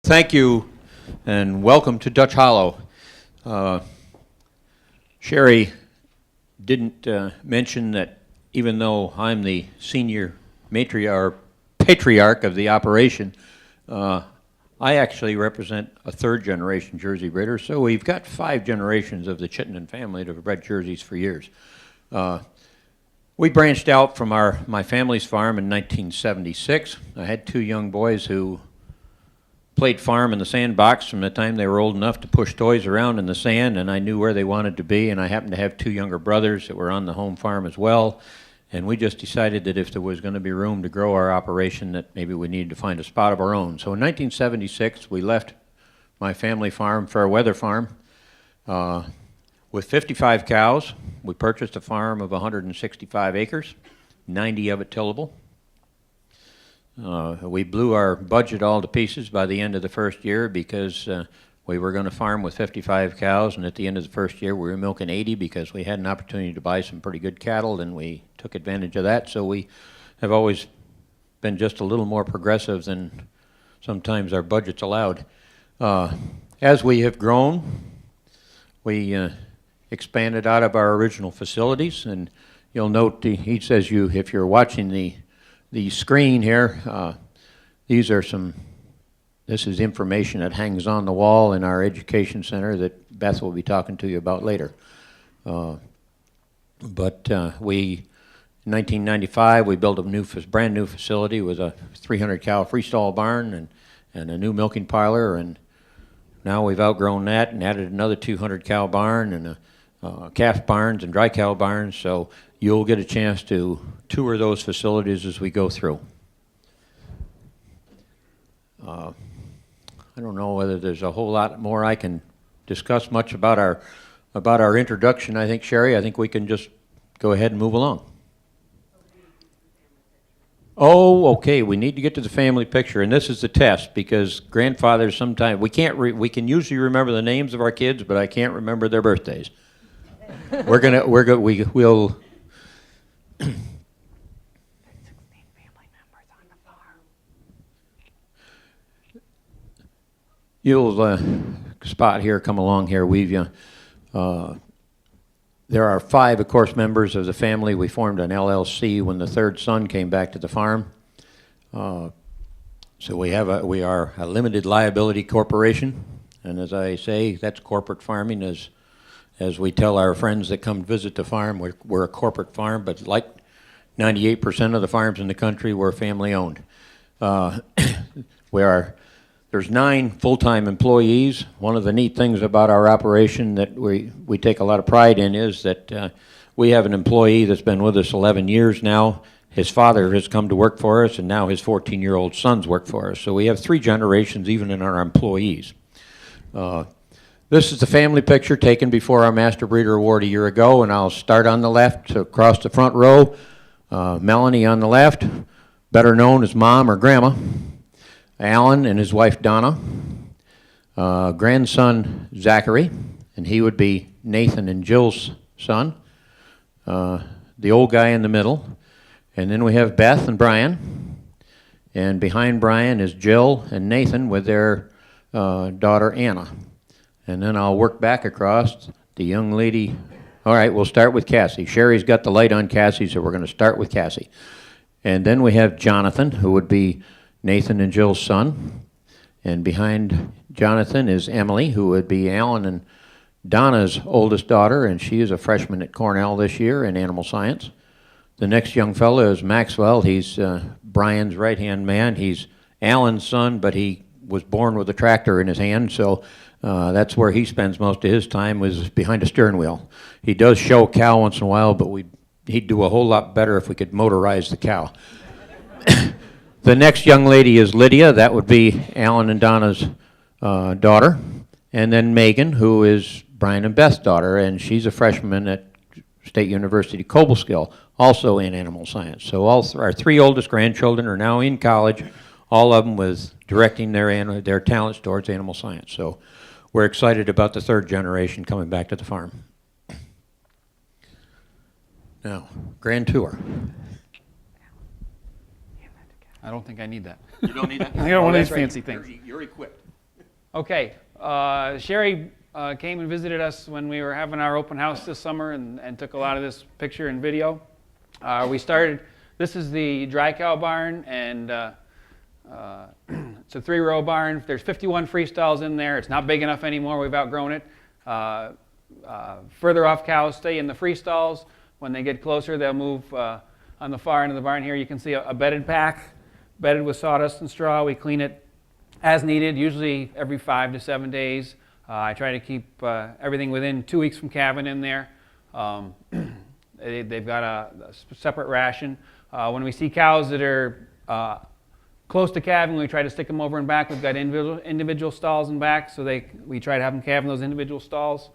Thank you, and welcome to Dutch Hollow. Sherry didn't mention that even though I'm the senior patriarch of the operation, I actually represent a third-generation Jersey breeder, so we've got 5 generations of the Chittenden family that have bred Jerseys for years. We branched out from my family's farm in 1976. I had 2 young boys who played farm in the sandbox from the time they were old enough to push toys around in the sand, and I knew where they wanted to be, and I happened to have 2 younger brothers that were on the home farm as well, and we just decided that if there was going to be room to grow our operation, that maybe we needed to find a spot of our own. So in 1976, we left my family farm, Fairweather Farm, with 55 cows. We purchased a farm of 165 acres, 90 of it tillable. We blew our budget all to pieces by the end of the first year because we were going to farm with 55 cows, and at the end of the first year we were milking 80 because we had an opportunity to buy some pretty good cattle, and we took advantage of that. So we have always been just a little more progressive than sometimes our budgets allowed. As we have grown, we expanded out of our original facilities, and you'll note he says if you're watching the screen here, this is information that hangs on the wall in our education center that Beth will be talking to you about later. In 1995, we built a brand new facility with a 300 cow freestall barn and a new milking parlor, and now we've outgrown that and added another 200 cow barn and calf barns and dry cow barns, so you'll get a chance to tour those facilities as we go through. I don't know whether there's a whole lot more I can discuss much about our introduction. I think, Sherry, we can just go ahead and move along. Oh, okay, we need to get to the family picture, and this is the test because grandfathers sometimes, we can usually remember the names of our kids, but I can't remember their birthdays. We'll 16 family members on the farm. You'll spot here, come along here. There are 5, of course, members of the family. We formed an LLC when the third son came back to the farm. So we are a limited liability corporation, and as I say, that's corporate farming. As we tell our friends that come visit the farm, we're a corporate farm, but like 98% of the farms in the country, we're family owned. There's 9 full-time employees. One of the neat things about our operation that we take a lot of pride in is that we have an employee that's been with us 11 years now. His father has come to work for us, and now his 14-year-old sons work for us. So we have 3 generations even in our employees. This is the family picture taken before our Master Breeder Award a year ago, and I'll start on the left across the front row. Melanie on the left, better known as Mom or Grandma. Alan and his wife Donna. Grandson Zachary, and he would be Nathan and Jill's son. The old guy in the middle. And then we have Beth and Brian. And behind Brian is Jill and Nathan with their daughter Anna. And then I'll work back across the young lady. All right, we'll start with Cassie. Sherry's got the light on Cassie, so we're going to start with Cassie. And then we have Jonathan, who would be Nathan and Jill's son. And behind Jonathan is Emily, who would be Alan and Donna's oldest daughter, and she is a freshman at Cornell this year in animal science. The next young fellow is Maxwell. He's Brian's right-hand man. He's Alan's son, but he was born with a tractor in his hand, so that's where he spends most of his time, was behind a steering wheel. He does show a cow once in a while, but he'd do a whole lot better if we could motorize the cow. The next young lady is Lydia. That would be Alan and Donna's daughter. And then Megan, who is Brian and Beth's daughter, and she's a freshman at State University Cobleskill, also in animal science. So our 3 oldest grandchildren are now in college, all of them with directing their talents towards animal science. So we're excited about the 3rd generation coming back to the farm. Now, grand tour. I don't think I need that. You don't need that? I got one of these fancy things. You're equipped. Okay, Sherry came and visited us when we were having our open house this summer and took a lot of this picture and video. This is the dry cow barn, and it's a 3-row barn. There's 51 free stalls in there. It's not big enough anymore. We've outgrown it. Further off cows stay in the free stalls. When they get closer, they'll move on the far end of the barn here. You can see a bedded pack, bedded with sawdust and straw. We clean it as needed, usually every 5 to 7 days. I try to keep everything within 2 weeks from calving in there. They've got a separate ration. When we see cows that are close to calving, we try to stick them over and back. We've got individual stalls in back, so we try to have them calve in those individual stalls.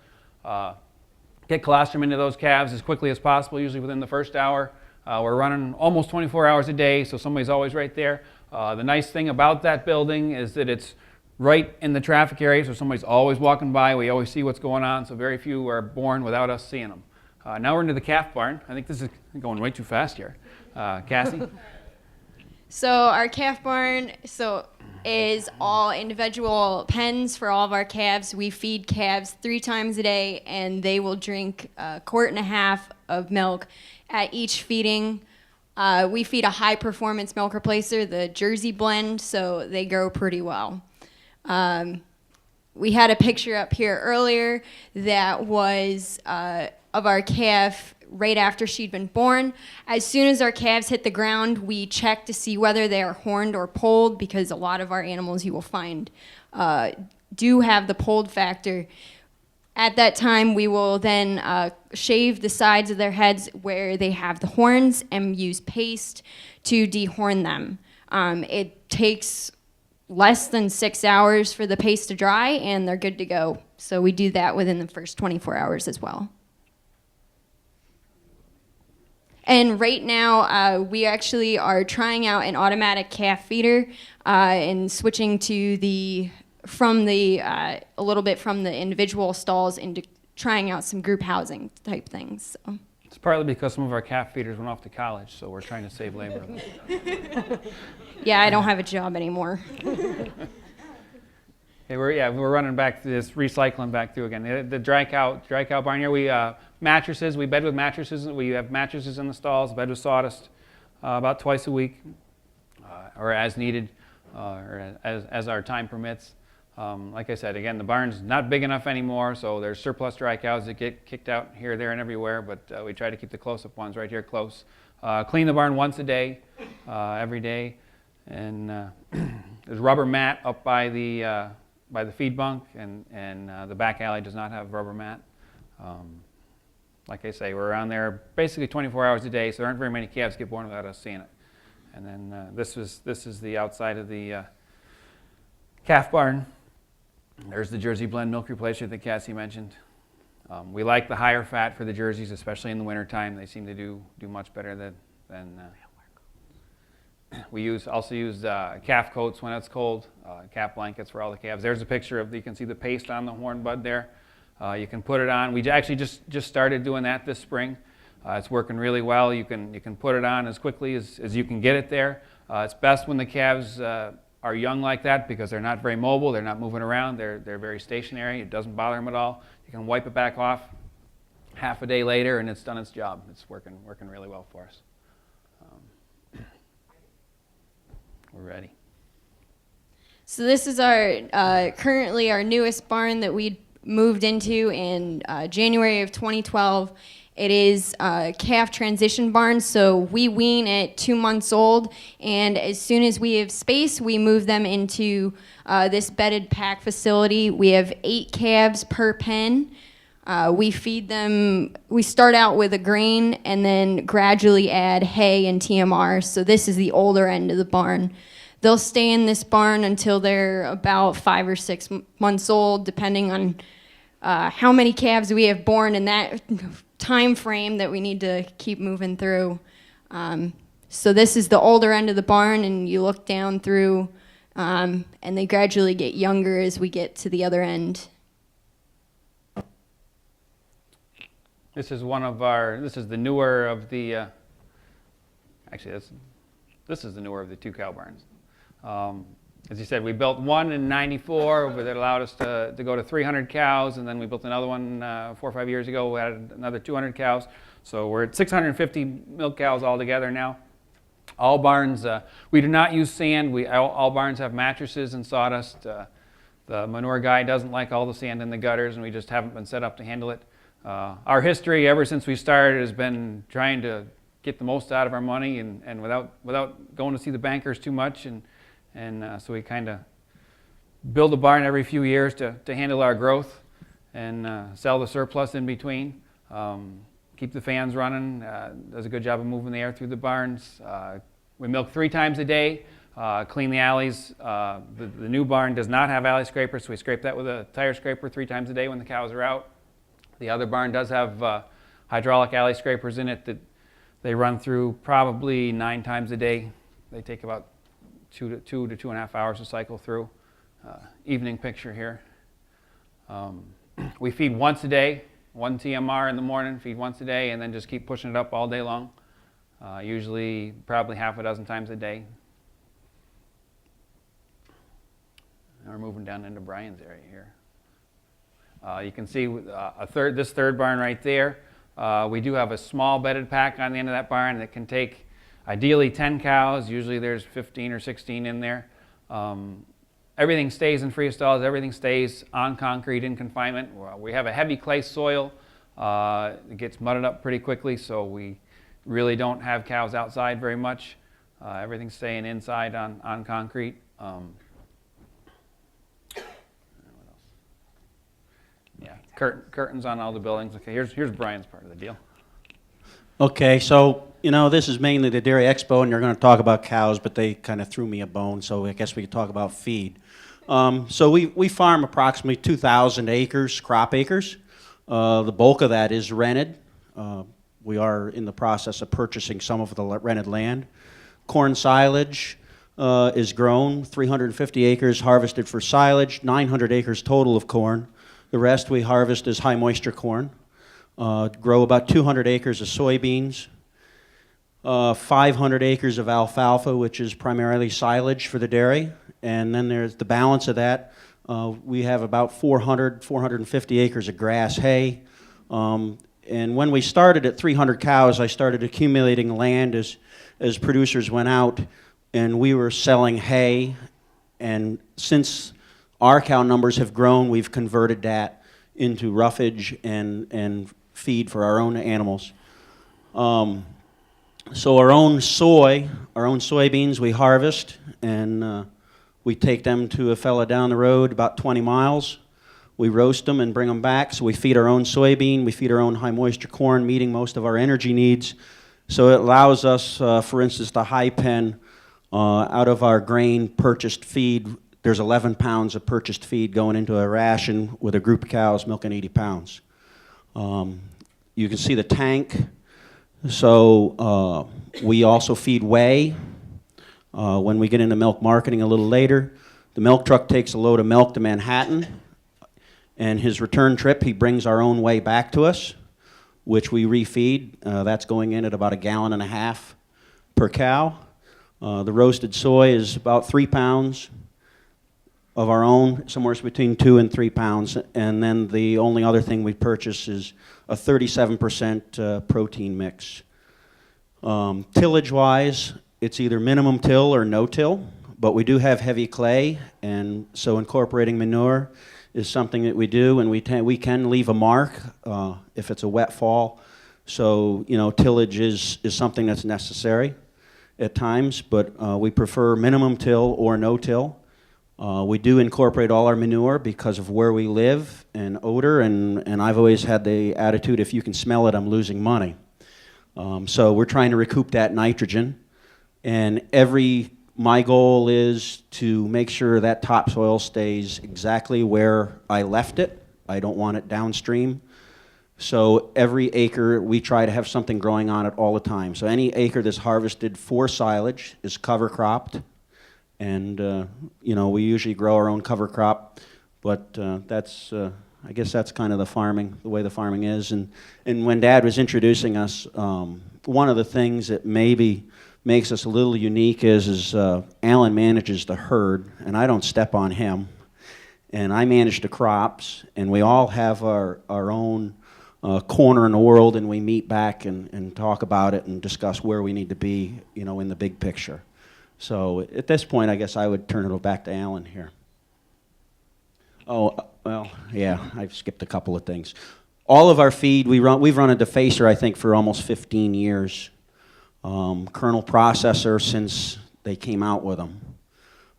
Get colostrum into those calves as quickly as possible, usually within the first hour. We're running almost 24 hours a day, so somebody's always right there. The nice thing about that building is that it's right in the traffic area, so somebody's always walking by. We always see what's going on, so very few are born without us seeing them. Now we're into the calf barn. I think this is going way too fast here. Cassie? So our calf barn is all individual pens for all of our calves. We feed calves 3 times a day, and they will drink 1.5 quarts of milk at each feeding. We feed a high-performance milk replacer, the Jersey blend, so they grow pretty well. We had a picture up here earlier that was of our calf right after she'd been born. As soon as our calves hit the ground, we check to see whether they are horned or polled, because a lot of our animals you will find do have the polled factor. At that time, we will then shave the sides of their heads where they have the horns and use paste to dehorn them. It takes less than 6 hours for the paste to dry, and they're good to go. So we do that within the first 24 hours as well. And right now, we actually are trying out an automatic calf feeder and switching to a little bit from the individual stalls into trying out some group housing type things. So. It's partly because some of our calf feeders went off to college, so we're trying to save labor. Yeah, I don't have a job anymore. Okay, we're running back to this, recycling back through again. The dry cow barn here, mattresses, we bed with mattresses. We have mattresses in the stalls, bed with sawdust about twice a week, or as needed, or as our time permits. Like I said, again, the barn's not big enough anymore, so there's surplus dry cows that get kicked out here, there, and everywhere, but we try to keep the close-up ones right here close. Clean the barn once a day, every day, and there's rubber mat up by the feed bunk, and the back alley does not have rubber mat. Like I say, we're around there basically 24 hours a day, so there aren't very many calves get born without us seeing it. And then this is the outside of the calf barn. There's the Jersey blend milk replacer that Cassie mentioned. We like the higher fat for the Jerseys, especially in the wintertime. They seem to do much better than we also use calf coats when it's cold, calf blankets for all the calves. There's a picture of, you can see the paste on the horn bud there. You can put it on. We actually just started doing that this spring. It's working really well. You can put it on as quickly as you can get it there. It's best when the calves are young like that, because they're not very mobile. They're not moving around. They're very stationary. It doesn't bother them at all. You can wipe it back off half a day later, and it's done its job. It's working really well for us. We're ready. So this is our currently our newest barn that we moved into in January of 2012. It is a calf transition barn, so we wean at 2 months old, and as soon as we have space, we move them into this bedded pack facility. We have 8 calves per pen. We feed them, we start out with a grain and then gradually add hay and TMR, so this is the older end of the barn. They'll stay in this barn until they're about 5 or 6 months old, depending on how many calves we have born in that time frame that we need to keep moving through. So this is the older end of the barn, and you look down through, and they gradually get younger as we get to the other end. This is this is the newer of the, actually this is the newer of the 2 cow barns. As you said, we built one in '94 that allowed us to go to 300 cows, and then we built another one 4 or 5 years ago. We added another 200 cows. So we're at 650 milk cows altogether now. All barns, we do not use sand. All barns have mattresses and sawdust. The manure guy doesn't like all the sand in the gutters, and we just haven't been set up to handle it. Our history ever since we started has been trying to get the most out of our money and without going to see the bankers too much. So we kind of build a barn every few years to handle our growth and sell the surplus in between. Keep the fans running, does a good job of moving the air through the barns. We milk 3 times a day, clean the alleys. The new barn does not have alley scrapers, so we scrape that with a tire scraper 3 times a day when the cows are out. The other barn does have hydraulic alley scrapers in it that they run through probably 9 times a day. They take about 2 to 2.5 hours to cycle through. Evening picture here. We feed once a day, 1 TMR in the morning, feed once a day, and then just keep pushing it up all day long. Usually probably half a dozen times a day. Now we're moving down into Brian's area here. You can see this third barn right there. We do have a small bedded pack on the end of that barn that can take ideally 10 cows. Usually there's 15 or 16 in there. Everything stays in free stalls. Everything stays on concrete in confinement. We have a heavy clay soil. It gets mudded up pretty quickly, so we really don't have cows outside very much. Everything's staying inside on concrete. Yeah, curtains on all the buildings. Okay, here's Brian's part of the deal. Okay, so, this is mainly the Dairy Expo, and you're going to talk about cows, but they kind of threw me a bone, so I guess we could talk about feed. So we farm approximately 2,000 acres, crop acres. The bulk of that is rented. We are in the process of purchasing some of the rented land. Corn silage is grown, 350 acres harvested for silage, 900 acres total of corn. The rest we harvest as high moisture corn. Grow about 200 acres of soybeans, 500 acres of alfalfa, which is primarily silage for the dairy, and then there's the balance of that. We have about 450 acres of grass hay. And when we started at 300 cows, I started accumulating land as producers went out, and we were selling hay. And since our cow numbers have grown, we've converted that into roughage and feed for our own animals. So our own soybeans we harvest, and we take them to a fella down the road about 20 miles. We roast them and bring them back, so we feed our own soybean, we feed our own high moisture corn, meeting most of our energy needs. So it allows us, for instance, the high pen, out of our grain purchased feed, there's 11 pounds of purchased feed going into a ration with a group of cows milking 80 pounds. You can see the tank. So we also feed whey. When we get into milk marketing a little later, the milk truck takes a load of milk to Manhattan, and his return trip, he brings our own whey back to us, which we refeed. That's going in at about 1.5 gallons per cow. The roasted soy is about 3 pounds of our own, somewhere between 2 and 3 pounds, and then the only other thing we purchase is a 37% protein mix. Tillage-wise, it's either minimum till or no till, but we do have heavy clay, and so incorporating manure is something that we do, and we can leave a mark if it's a wet fall. So, tillage is something that's necessary at times, but we prefer minimum till or no till. We do incorporate all our manure because of where we live and odor, and I've always had the attitude, if you can smell it, I'm losing money. So we're trying to recoup that nitrogen, and my goal is to make sure that topsoil stays exactly where I left it. I don't want it downstream. So every acre, we try to have something growing on it all the time. So any acre that's harvested for silage is cover cropped. And, we usually grow our own cover crop. But I guess that's kind of the way the farming is. And when Dad was introducing us, one of the things that maybe makes us a little unique is Alan manages the herd, and I don't step on him. And I manage the crops, and we all have our own corner in the world, and we meet back and talk about it and discuss where we need to be, in the big picture. So at this point, I guess I would turn it back to Alan here. Oh, well, yeah, I've skipped a couple of things. All of our feed, we've run a defacer, I think, for almost 15 years. Kernel processor since they came out with them.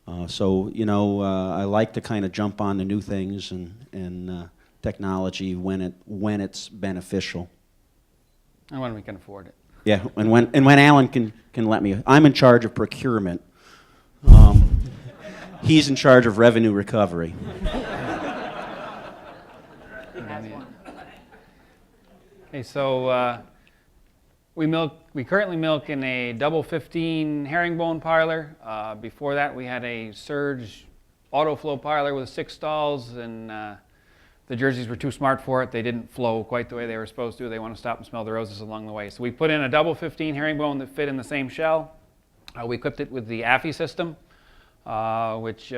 I like to kind of jump on the new things and technology when it's beneficial. And when we can afford it. Yeah, and when Alan can let me. I'm in charge of procurement. He's in charge of revenue recovery. Okay, so we currently milk in a double 15 herringbone parlor. Before that, we had a surge autoflow parlor with 6 stalls, and the jerseys were too smart for it. They didn't flow quite the way they were supposed to. They want to stop and smell the roses along the way. So we put in a double 15 herringbone that fit in the same shell. We equipped it with the AFI system, which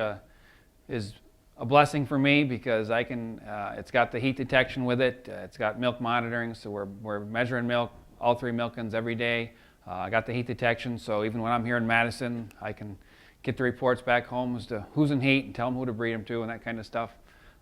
is a blessing for me because I can. It's got the heat detection with it. It's got milk monitoring, so we're measuring milk, all 3 milkins every day. I got the heat detection, so even when I'm here in Madison, I can get the reports back home as to who's in heat and tell them who to breed them to and that kind of stuff.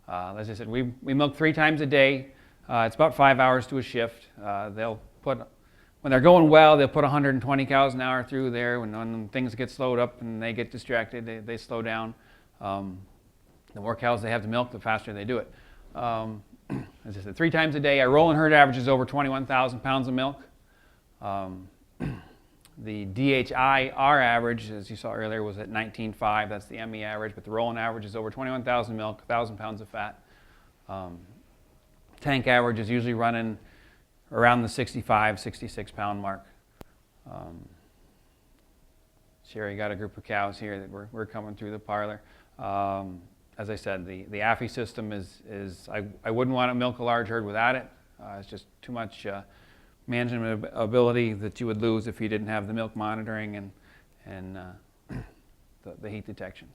As I said, we milk 3 times a day. It's about 5 hours to a shift. When they're going well, they'll put 120 cows an hour through there. When things get slowed up and they get distracted, they slow down. The more cows they have to milk, the faster they do it. As I said, 3 times a day. Our rolling herd averages over 21,000 pounds of milk. The DHI-R average, as you saw earlier, was at 19.5. That's the ME average, but the rolling average is over 21,000 milk, 1,000 pounds of fat. Tank average is usually running around the 65, 66 pound mark. Sherry got a group of cows here that we're coming through the parlor. As I said, the AFI system is I wouldn't want to milk a large herd without it. It's just too much management ability that you would lose if you didn't have the milk monitoring and the heat detection.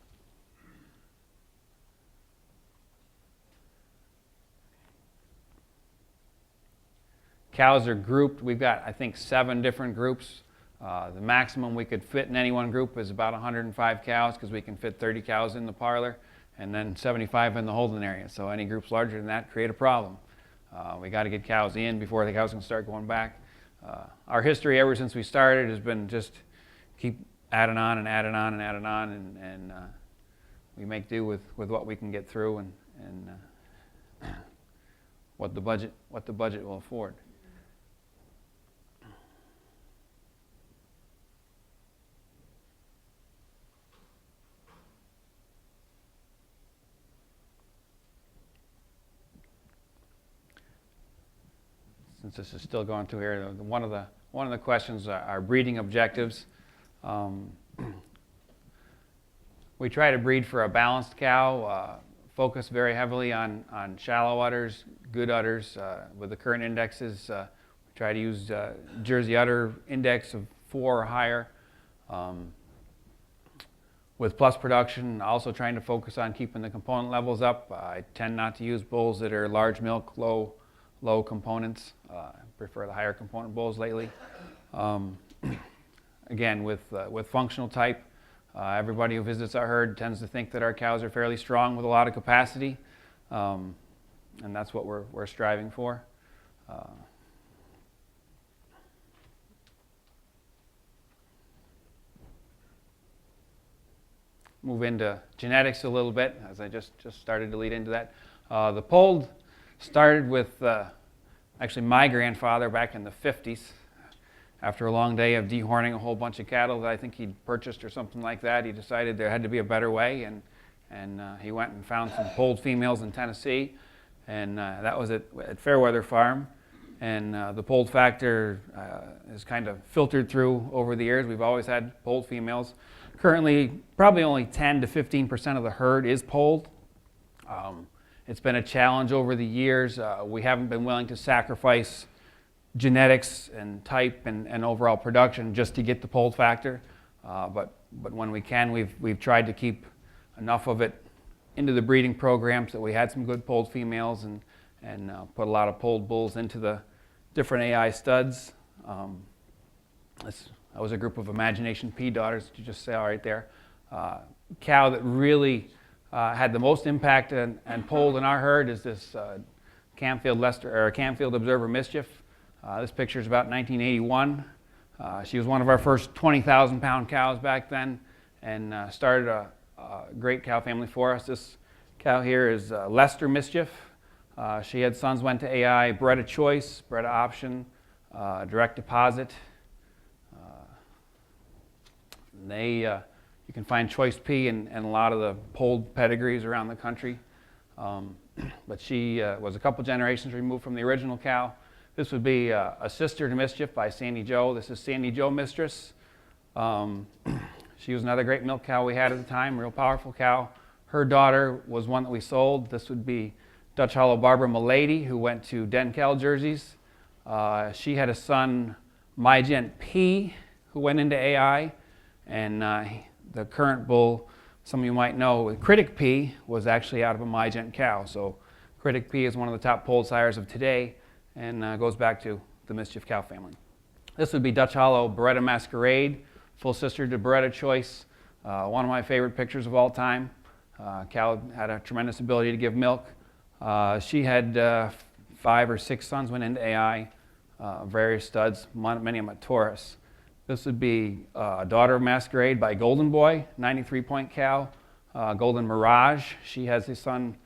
Cows are grouped. We've got, I think, 7 different groups. The maximum we could fit in any one group is about 105 cows because we can fit 30 cows in the parlor and then 75 in the holding area. So any groups larger than that create a problem. We got to get cows in before the cows can start going back. Our history ever since we started has been just keep adding on and adding on and adding on, and we make do with what we can get through and what the budget will afford. Since this is still going through here, one of the questions are breeding objectives. We try to breed for a balanced cow, focus very heavily on shallow udders, good udders. With the current indexes, we try to use Jersey udder index of 4 or higher. With plus production, also trying to focus on keeping the component levels up. I tend not to use bulls that are large milk, low components. I prefer the higher component bulls lately. Again, with functional type, everybody who visits our herd tends to think that our cows are fairly strong with a lot of capacity, and that's what we're striving for. Move into genetics a little bit, as I just started to lead into that. The polled started with actually my grandfather back in the 50s. After a long day of dehorning a whole bunch of cattle that I think he'd purchased or something like that, he decided there had to be a better way, and he went and found some polled females in Tennessee, and that was at Fairweather Farm. And the polled factor is kind of filtered through over the years. We've always had polled females. Currently, probably only 10 to 15% of the herd is polled. It's been a challenge over the years. We haven't been willing to sacrifice genetics and type and overall production just to get the polled factor. But when we can, we've tried to keep enough of it into the breeding programs that we had some good polled females and put a lot of polled bulls into the different AI studs. That was a group of Imagination P daughters that you just saw right there. Cow that really had the most impact and polled in our herd is this Canfield Observer Mischief. This picture is about 1981. She was one of our first 20,000-pound cows back then, and started a great cow family for us. This cow here is Lester Mischief. She had sons, went to AI, bred a choice, bred a option, direct deposit. You can find Choice P in a lot of the polled pedigrees around the country. But she was a couple generations removed from the original cow. This would be a sister to Mischief by Sandy Joe. This is Sandy Joe Mistress. She was another great milk cow we had at the time, real powerful cow. Her daughter was one that we sold. This would be Dutch Hollow Barbara Milady, who went to Denkel jerseys. She had a son, Mygent P, who went into AI. And the current bull, some of you might know, Critic P, was actually out of a Mygent cow. So Critic P is one of the top polled sires of today and goes back to the Mischief cow family. This would be Dutch Hollow Beretta Masquerade, full sister to Beretta Choice. One of my favorite pictures of all time. Cow had a tremendous ability to give milk. She had 5 or 6 sons, went into AI, various studs, many of them at Taurus. This would be Daughter of Masquerade by Golden Boy, 93-point cow. Golden Mirage, she has a son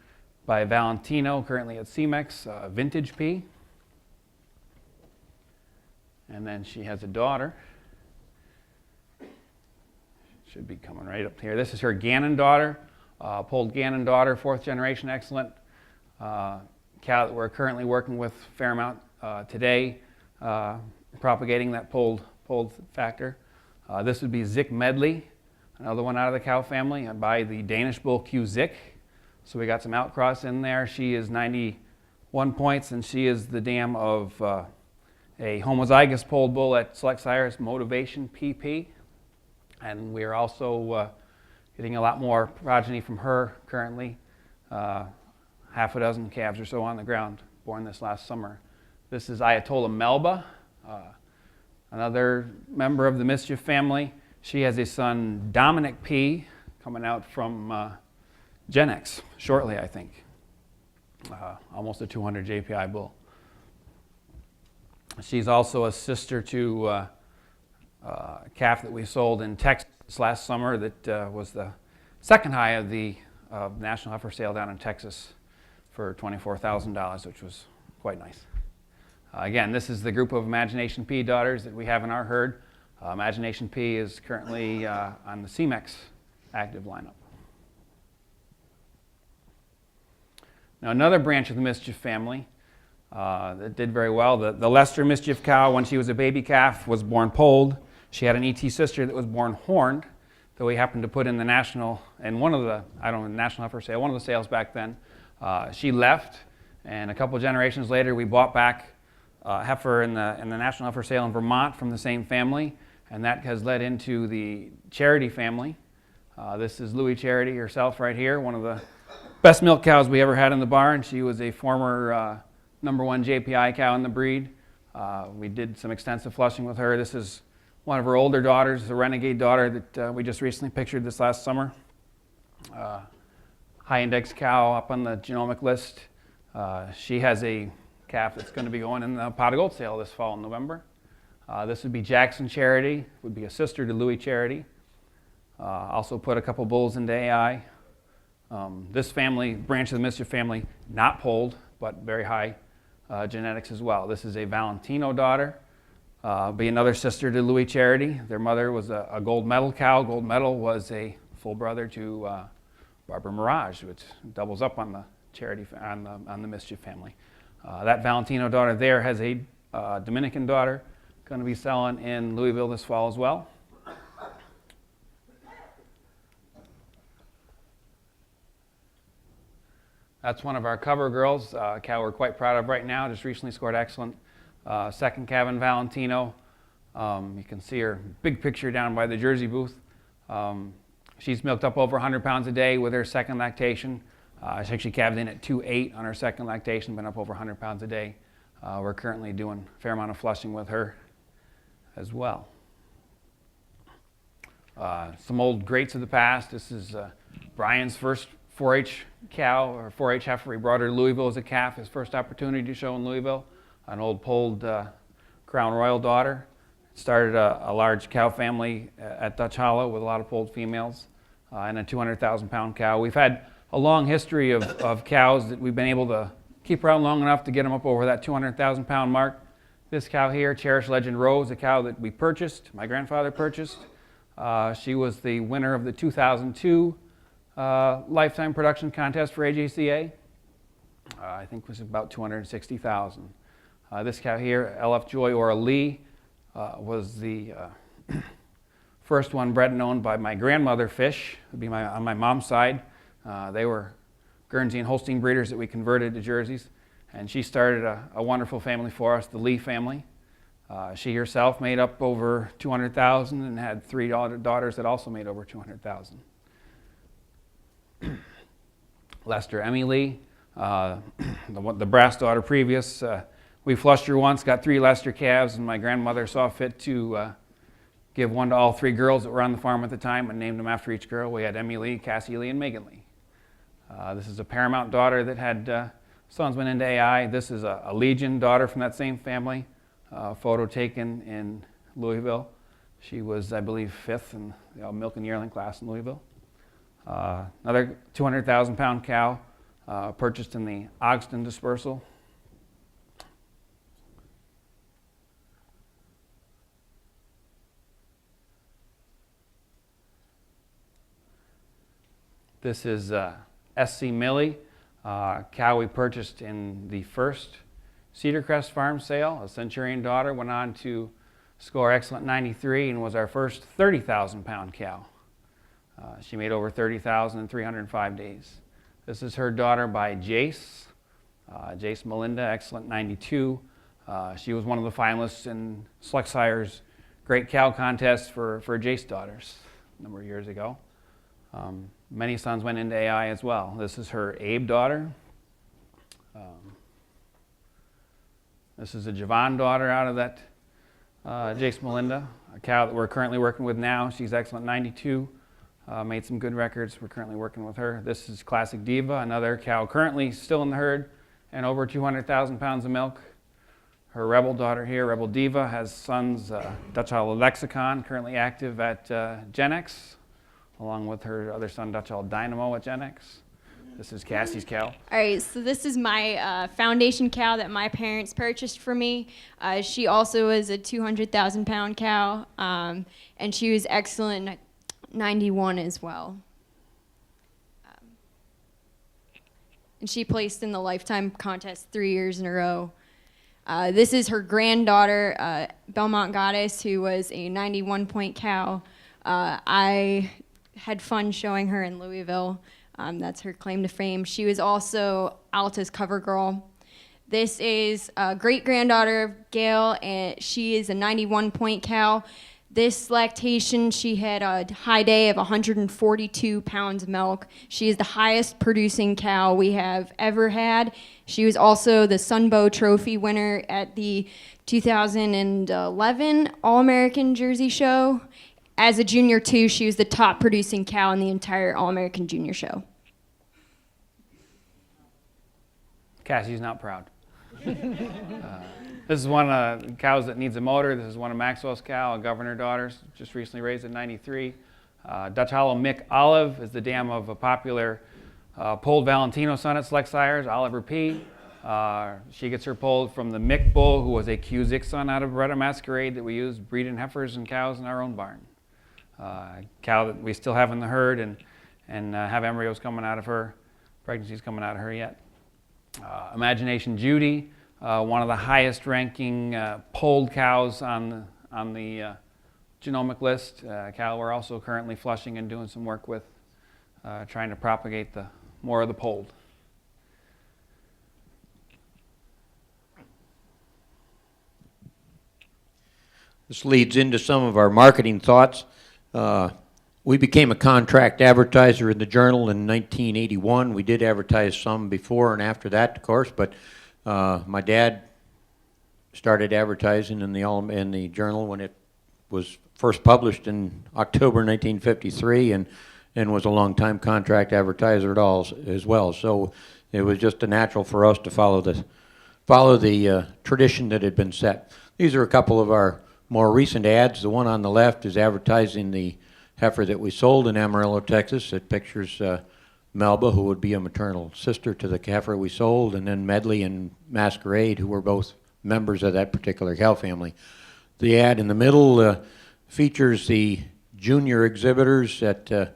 by Valentino, currently at CMEX, Vintage P. And then she has a daughter. Should be coming right up here. This is her Gannon daughter, polled Gannon daughter, 4th generation excellent. Cow that we're currently working with a fair amount today, propagating that polled factor. This would be Zik Medley, another one out of the cow family, by the Danish bull Q Zik. So we got some outcross in there. She is 91 points, and she is the dam of a homozygous polled bull at Select Sires Motivation PP. And we are also getting a lot more progeny from her currently. Half a dozen calves or so on the ground, born this last summer. This is Ayatollah Melba, another member of the Mischief family. She has a son, Dominic P, coming out from Gen X shortly, I think. Almost a 200 JPI bull. She's also a sister to a calf that we sold in Texas last summer that was the second high of the national heifer sale down in Texas for $24,000, which was quite nice. Again, this is the group of Imagination P daughters that we have in our herd. Imagination P is currently on the CMEX active lineup. Now, another branch of the Mischief family that did very well, the Lester Mischief cow, when she was a baby calf, was born polled. She had an ET sister that was born horned, that we happened to put in the national, and one of the, national heifer sale, one of the sales back then. She left, and a couple generations later, we bought back heifer in the national heifer sale in Vermont from the same family, and that has led into the Charity family. This is Louie Charity herself right here, one of the best milk cows we ever had in the barn. She was a former #1 JPI cow in the breed. We did some extensive flushing with her. This is one of her older daughters, the Renegade daughter that we just recently pictured this last summer. High index cow up on the genomic list. She has a calf that's going to be going in the pot of gold sale this fall in November. This would be Jackson Charity, would be a sister to Louie Charity. Also put a couple bulls into AI. This family, branch of the Mischief family, not polled, but very high genetics as well. This is a Valentino daughter, be another sister to Louie Charity. Their mother was a gold medal cow. Gold medal was a full brother to Barbara Mirage, which doubles up on the Charity on the Mischief family. That Valentino daughter there has a Dominican daughter, going to be selling in Louisville this fall as well. That's one of our cover girls, a cow we're quite proud of right now. Just recently scored excellent second calf in Valentino. You can see her big picture down by the Jersey booth. She's milked up over 100 pounds a day with her second lactation. She actually calved in at 2.8 on her second lactation, been up over 100 pounds a day. We're currently doing a fair amount of flushing with her as well. Some old greats of the past. This is Brian's first 4-H cow, or 4-H heifer. He brought her to Louisville as a calf, his first opportunity to show in Louisville. An old polled Crown Royal daughter. Started a large cow family at Dutch Hollow with a lot of polled females, and a 200,000 pound cow. We've had a long history of cows that we've been able to keep around long enough to get them up over that 200,000 pound mark. This cow here, Cherished Legend Rose, a cow that we purchased, my grandfather purchased. She was the winner of the 2002 Lifetime Production Contest for AJCA. I think it was about 260,000. This cow here, LF Joy or Lee, was the first one bred and owned by my grandmother Fish, would be on my mom's side. They were Guernsey and Holstein breeders that we converted to Jerseys, and she started a wonderful family for us, the Lee family. She herself made up over 200,000 and had 3 daughters that also made over 200,000. Lester Emmy Lee, the brass daughter previous. We flushed her once, got 3 Lester calves, and my grandmother saw fit to give one to all 3 girls that were on the farm at the time and named them after each girl. We had Emmy Lee, Cassie Lee, and Megan Lee. This is a Paramount daughter that had sons went into AI. This is a Legion daughter from that same family. Photo taken in Louisville. She was, I believe, 5th in the milk and yearling class in Louisville. Another 200,000 pound cow purchased in the Ogston dispersal. This is SC Millie, cow we purchased in the first Cedar Crest farm sale. A Centurion daughter, went on to score excellent 93 and was our first 30,000 pound cow. She made over 30,000 in 305 days. This is her daughter by Jace. Jace Melinda, excellent 92. She was one of the finalists in Select Sire's Great Cow Contest for Jace daughters a number of years ago. Many sons went into AI as well. This is her Abe daughter. This is a Javon daughter out of that Jace Melinda, a cow that we're currently working with now. She's excellent 92, made some good records. We're currently working with her. This is Classic Diva, another cow currently still in the herd and over 200,000 pounds of milk. Her Rebel daughter here, Rebel Diva, has sons, Dutch Hollow Lexicon, currently active at Gen X, along with her other son, Dutch Hollow Dynamo at Gen X. This is Cassie's cow. All right, so this is my foundation cow that my parents purchased for me. She also is a 200,000 pound cow, and she was excellent 91 as well. And she placed in the Lifetime contest 3 years in a row. This is her granddaughter, Belmont Goddess, who was a 91 point cow. I had fun showing her in Louisville. That's her claim to fame. She was also Alta's cover girl. This is a great-granddaughter of Gail, and she is a 91 point cow. This lactation, she had a high day of 142 pounds of milk. She is the highest producing cow we have ever had. She was also the Sunbow Trophy winner at the 2011 All-American Jersey Show. As a junior too, she was the top producing cow in the entire All-American Junior Show. Cassie's not proud. This is one of the cows that needs a motor. This is one of Maxwell's cow, a governor daughters, just recently raised at 93. Dutch Hollow Mick Olive is the dam of a popular polled Valentino son at Select Sires, Oliver P. She gets her polled from the Mick bull, who was a Cusick son out of Beretta Masquerade that we use breeding heifers and cows in our own barn. Cow that we still have in the herd and have embryos coming out of her, pregnancies coming out of her yet. Imagination Judy, one of the highest ranking polled cows on the genomic list. Cow we're also currently flushing and doing some work with, trying to propagate more of the polled. This leads into some of our marketing thoughts. We became a contract advertiser in the Journal in 1981. We did advertise some before and after that, of course, but my dad started advertising in the Journal when it was first published in October 1953, and was a long-time contract advertiser as well. So it was just a natural for us to follow the tradition that had been set. These are a couple of our more recent ads. The one on the left is advertising the heifer that we sold in Amarillo, Texas. It pictures Melba, who would be a maternal sister to the heifer we sold, and then Medley and Masquerade, who were both members of that particular cow family. The ad in the middle features the junior exhibitors that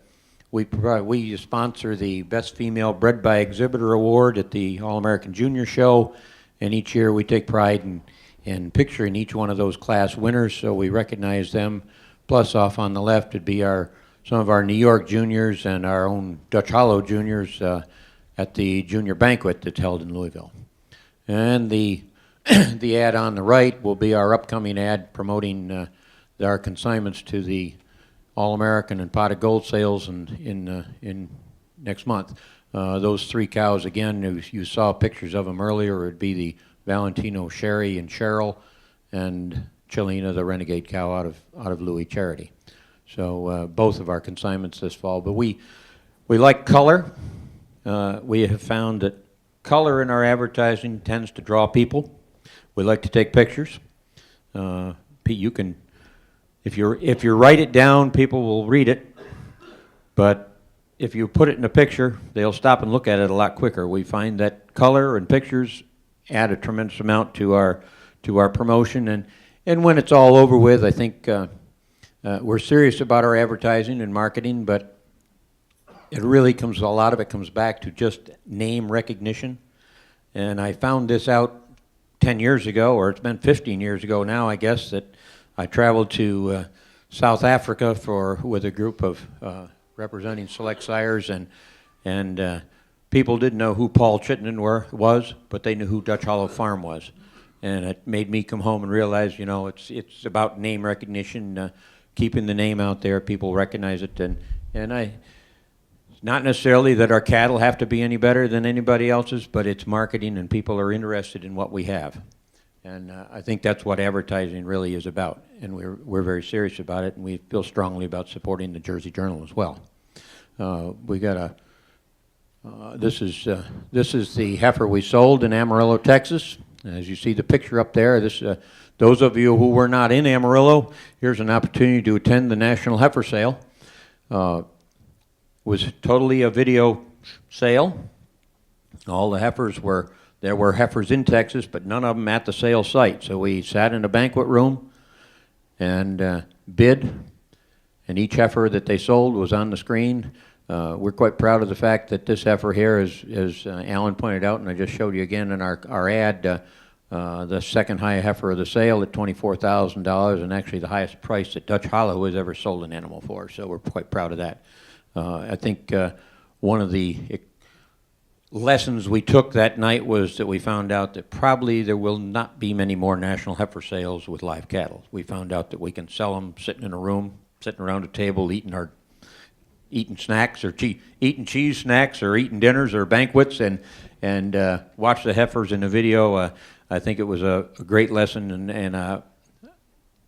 we sponsor the Best Female Bred by Exhibitor Award at the All-American Junior Show, and each year we take pride in picturing each one of those class winners, so we recognize them. Plus, off on the left would be some of our New York juniors and our own Dutch Hollow juniors at the junior banquet that's held in Louisville. And the ad on the right will be our upcoming ad promoting our consignments to the All-American and Pot of Gold sales in next month. Those three cows, again, you saw pictures of them earlier. It would be the Valentino Sherry and Cheryl, and Chilena, the Renegade cow out of Louis Charity. So both of our consignments this fall. But we like color. We have found that color in our advertising tends to draw people. We like to take pictures. Pete, you can, if you write it down, people will read it. But if you put it in a picture, they'll stop and look at it a lot quicker. We find that color and pictures add a tremendous amount to our promotion, and when it's all over with, I think we're serious about our advertising and marketing, but a lot of it comes back to just name recognition. And I found this out 10 years ago, or it's been 15 years ago now, I guess, that I traveled to South Africa with a group of representing select sires, and people didn't know who Paul Chittenden was, but they knew who Dutch Hollow Farm was. And it made me come home and realize, it's about name recognition, keeping the name out there. People recognize it, and not necessarily that our cattle have to be any better than anybody else's, but it's marketing, and people are interested in what we have. And I think that's what advertising really is about, and we're very serious about it, and we feel strongly about supporting the Jersey Journal as well. We got this is the heifer we sold in Amarillo, Texas. As you see the picture up there, those of you who were not in Amarillo, here's an opportunity to attend the National Heifer Sale. Was totally a video sale. All the heifers there were heifers in Texas, but none of them at the sale site. So we sat in a banquet room and bid, and each heifer that they sold was on the screen. We're quite proud of the fact that this heifer here, as Alan pointed out, and I just showed you again in our ad, the second high heifer of the sale at $24,000, and actually the highest price that Dutch Hollow has ever sold an animal for. So we're quite proud of that. I think one of the lessons we took that night was that we found out that probably there will not be many more national heifer sales with live cattle. We found out that we can sell them sitting in a room, sitting around a table, eating snacks, or eating cheese snacks, or eating dinners or banquets, and watch the heifers in the video. I think it was a great lesson and a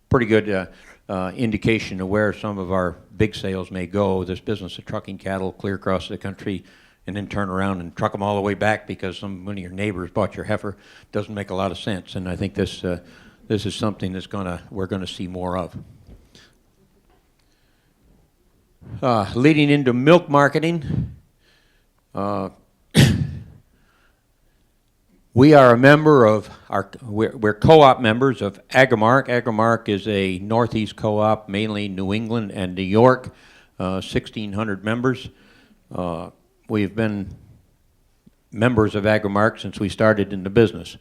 pretty good indication of where some of our big sales may go. This business of trucking cattle clear across the country and then turn around and truck them all the way back because one of your neighbors bought your heifer doesn't make a lot of sense. And I think this is something we're gonna see more of. Leading into milk marketing, we are a member of we're co-op members of Agrimark. Agrimark is a Northeast co-op, mainly New England and New York, 1,600 members. We've been members of Agrimark since we started in the business.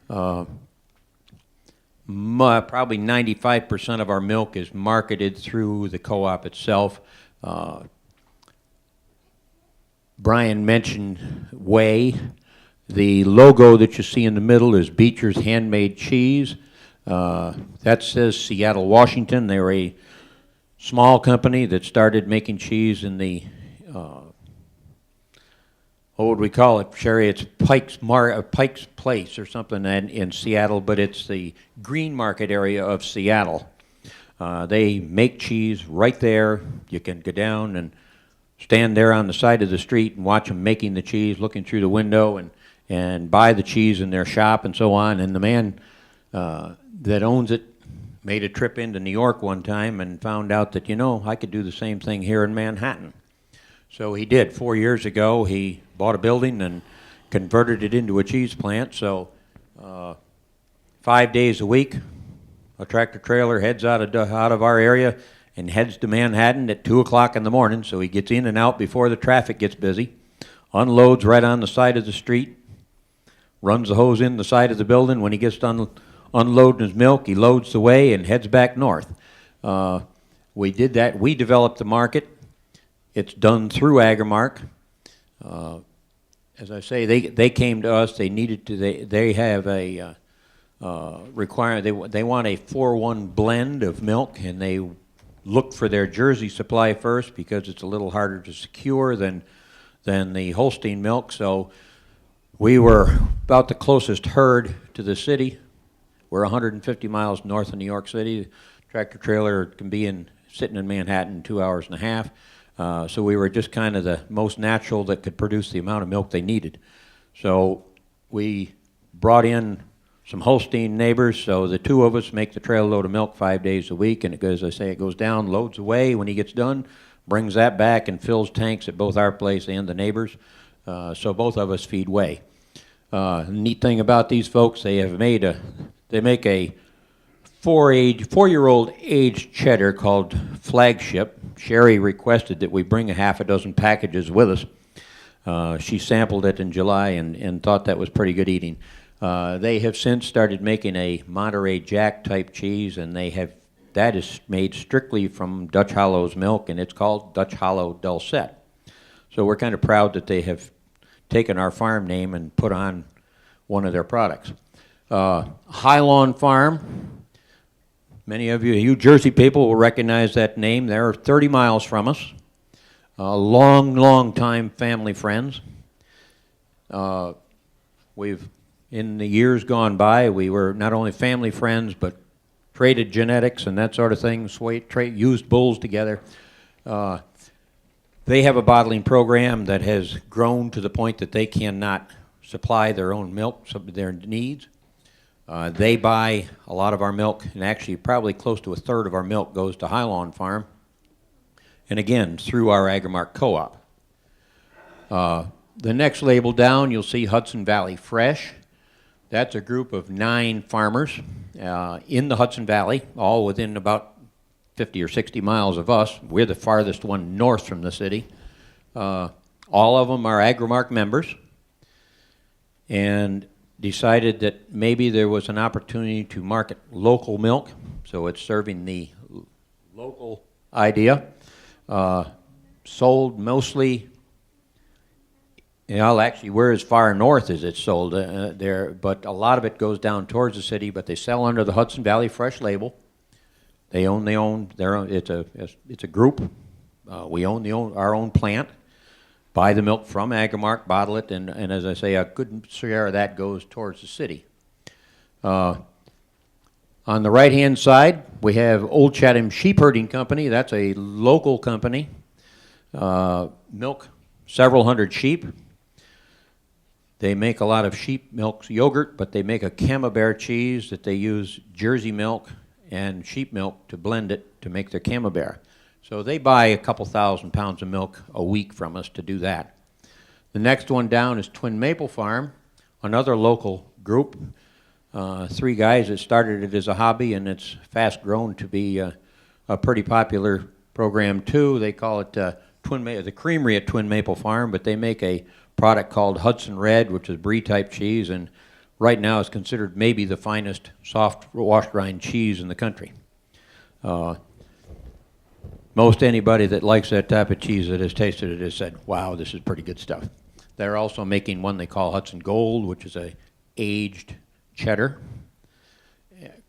Probably 95% of our milk is marketed through the co-op itself. Brian mentioned whey. The logo that you see in the middle is Beecher's Handmade Cheese. That says Seattle, Washington. They were a small company that started making cheese in the, what would we call it, Sherry? It's Pike's Place or something in Seattle, but it's the Green Market area of Seattle. They make cheese right there. You can go down and stand there on the side of the street and watch them making the cheese, looking through the window, and buy the cheese in their shop and so on. And the man that owns it made a trip into New York one time and found out that, I could do the same thing here in Manhattan. So he did. 4 years ago, he bought a building and converted it into a cheese plant. So 5 days a week, a tractor trailer heads out of our area and heads to Manhattan at 2 o'clock in the morning. So he gets in and out before the traffic gets busy, unloads right on the side of the street, runs the hose in the side of the building. When he gets done unloading his milk, he loads away and heads back north. We did that. We developed the market. It's done through Agrimark. As I say, they came to us. They needed to. They have a requirement. They want a 4-1 blend of milk, and they look for their Jersey supply first because it's a little harder to secure than the Holstein milk. So we were about the closest herd to the city. We're 150 miles north of New York City. Tractor trailer can be sitting in Manhattan in 2 hours and a half. So we were just kind of the most natural that could produce the amount of milk they needed. So we brought in some Holstein neighbors, so the two of us make the trail load of milk 5 days a week, and as I say, it goes down, loads away. When he gets done, brings that back and fills tanks at both our place and the neighbors. So both of us feed whey. Neat thing about these folks, they make a 4-year-old aged cheddar called Flagship. Sherry requested that we bring a half a dozen packages with us. She sampled it in July and thought that was pretty good eating. They have since started making a Monterey Jack type cheese, and that is made strictly from Dutch Hollow's milk, and it's called Dutch Hollow Dulcet. So we're kind of proud that they have taken our farm name and put on one of their products. High Lawn Farm. Many of you Jersey people will recognize that name. They're 30 miles from us. Long time family friends. In the years gone by, we were not only family friends, but traded genetics and that sort of thing, used bulls together. They have a bottling program that has grown to the point that they cannot supply their own milk, their needs. They buy a lot of our milk, and actually probably close to a third of our milk goes to High Lawn Farm, and again, through our Agrimark co-op. The next label down, you'll see Hudson Valley Fresh. That's a group of 9 farmers in the Hudson Valley, all within about 50 or 60 miles of us. We're the farthest one north from the city. All of them are Agrimark members, and decided that maybe there was an opportunity to market local milk, so it's serving the local idea. Sold mostly, actually we're as far north as it's sold there, but a lot of it goes down towards the city, but they sell under the Hudson Valley Fresh label. They own their own, it's a group. We own our own plant. Buy the milk from Agrimark, bottle it, and as I say, a good share of that goes towards the city. On the right-hand side, we have Old Chatham Sheep Herding Company. That's a local company. Milk several hundred sheep. They make a lot of sheep milk yogurt, but they make a Camembert cheese that they use Jersey milk and sheep milk to blend it to make their Camembert. So they buy a couple thousand pounds of milk a week from us to do that. The next one down is Twin Maple Farm, another local group. 3 guys that started it as a hobby, and it's fast grown to be a pretty popular program too. They call it the Creamery at Twin Maple Farm, but they make a product called Hudson Red, which is brie type cheese, and right now is considered maybe the finest soft washed rind cheese in the country. Most anybody that likes that type of cheese that has tasted it has said, wow, this is pretty good stuff. They're also making one they call Hudson Gold, which is a aged cheddar.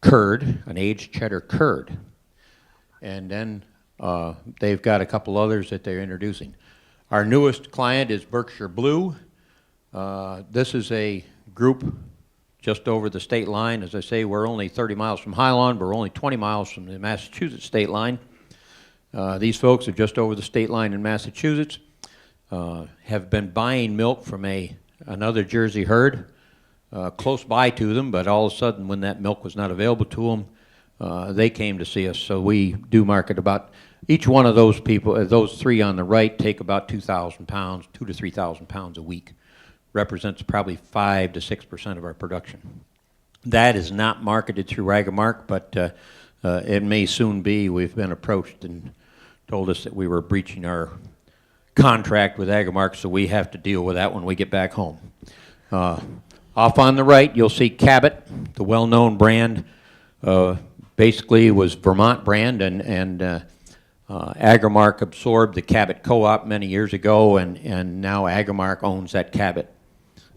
curd, an aged cheddar curd. And then they've got a couple others that they're introducing. Our newest client is Berkshire Blue. This is a group just over the state line. As I say, we're only 30 miles from Highland, but we're only 20 miles from the Massachusetts state line. These folks are just over the state line in Massachusetts, have been buying milk from another Jersey herd close by to them, but all of a sudden when that milk was not available to them, they came to see us. So we do market about, each one of those people, those three on the right, take about 2,000 pounds, 2,000 to 3,000 pounds a week. Represents probably 5 to 6% of our production. That is not marketed through Agamark, but it may soon be. We've been approached and told us that we were breaching our contract with Agamark, so we have to deal with that when we get back home. Off on the right, you'll see Cabot, the well-known brand. Basically, was Vermont brand, and Agamark absorbed the Cabot Co-op many years ago, and now Agamark owns that Cabot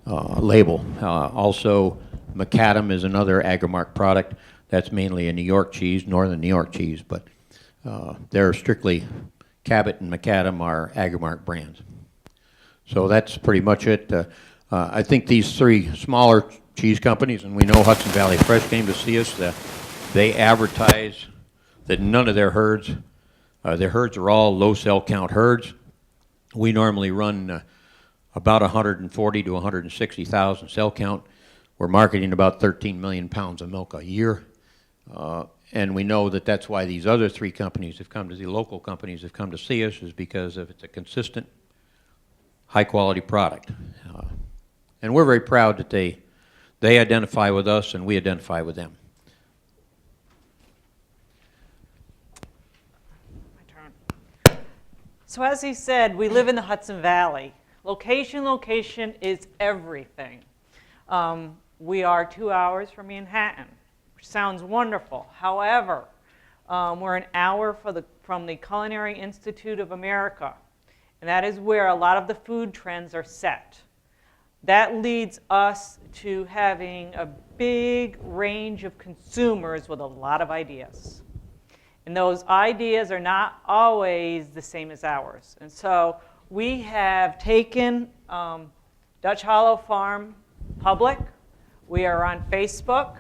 label. Also, Macadam is another Agamark product. That's mainly a New York cheese, northern New York cheese, but they're strictly Cabot and Macadam are Agamark brands. So that's pretty much it. I think these three smaller cheese companies, and we know Hudson Valley Fresh came to see us, they advertise that none of their herds are all low cell count herds. We normally run about 140 to 160,000 cell count. We're marketing about 13 million pounds of milk a year. And we know that that's why these other three companies have come to, the local companies have come to see us, is because of it's a consistent, high quality product. And we're very proud that they identify with us and we identify with them. So as he said, we live in the Hudson Valley. Location is everything. We are 2 hours from Manhattan, which sounds wonderful. However, we're an hour from the Culinary Institute of America, and that is where a lot of the food trends are set. That leads us to having a big range of consumers with a lot of ideas. And those ideas are not always the same as ours. And so we have taken Dutch Hollow Farm public. We are on Facebook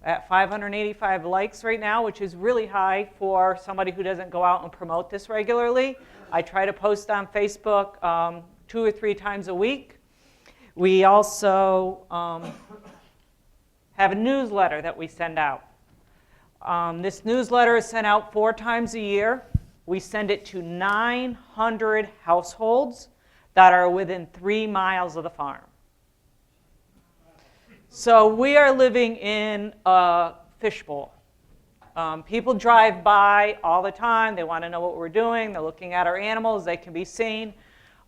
at 585 likes right now, which is really high for somebody who doesn't go out and promote this regularly. I try to post on Facebook 2 or 3 times a week. We also have a newsletter that we send out. This newsletter is sent out 4 times a year. We send it to 900 households that are within 3 miles of the farm. So we are living in a fishbowl. People drive by all the time. They want to know what we're doing. They're looking at our animals. They can be seen.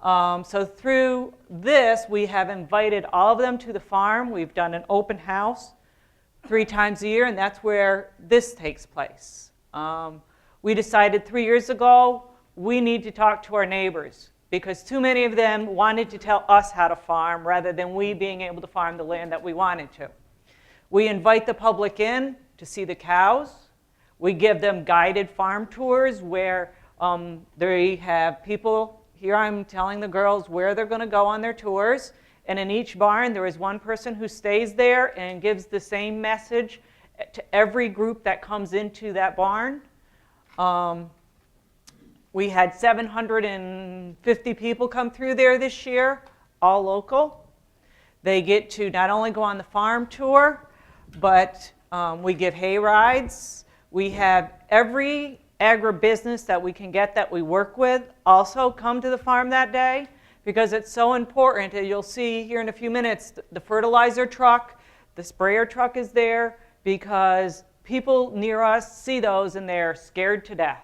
So through this, we have invited all of them to the farm. We've done an open house 3 times a year, and that's where this takes place. We decided 3 years ago we need to talk to our neighbors because too many of them wanted to tell us how to farm rather than we being able to farm the land that we wanted to. We invite the public in to see the cows. We give them guided farm tours where they have people. Here I'm telling the girls where they're going to go on their tours. And in each barn, there is one person who stays there and gives the same message to every group that comes into that barn. We had 750 people come through there this year, all local. They get to not only go on the farm tour, but we give hay rides. We have every agribusiness that we can get that we work with also come to the farm that day because it's so important. And you'll see here in a few minutes the fertilizer truck, the sprayer truck is there because people near us see those and they're scared to death.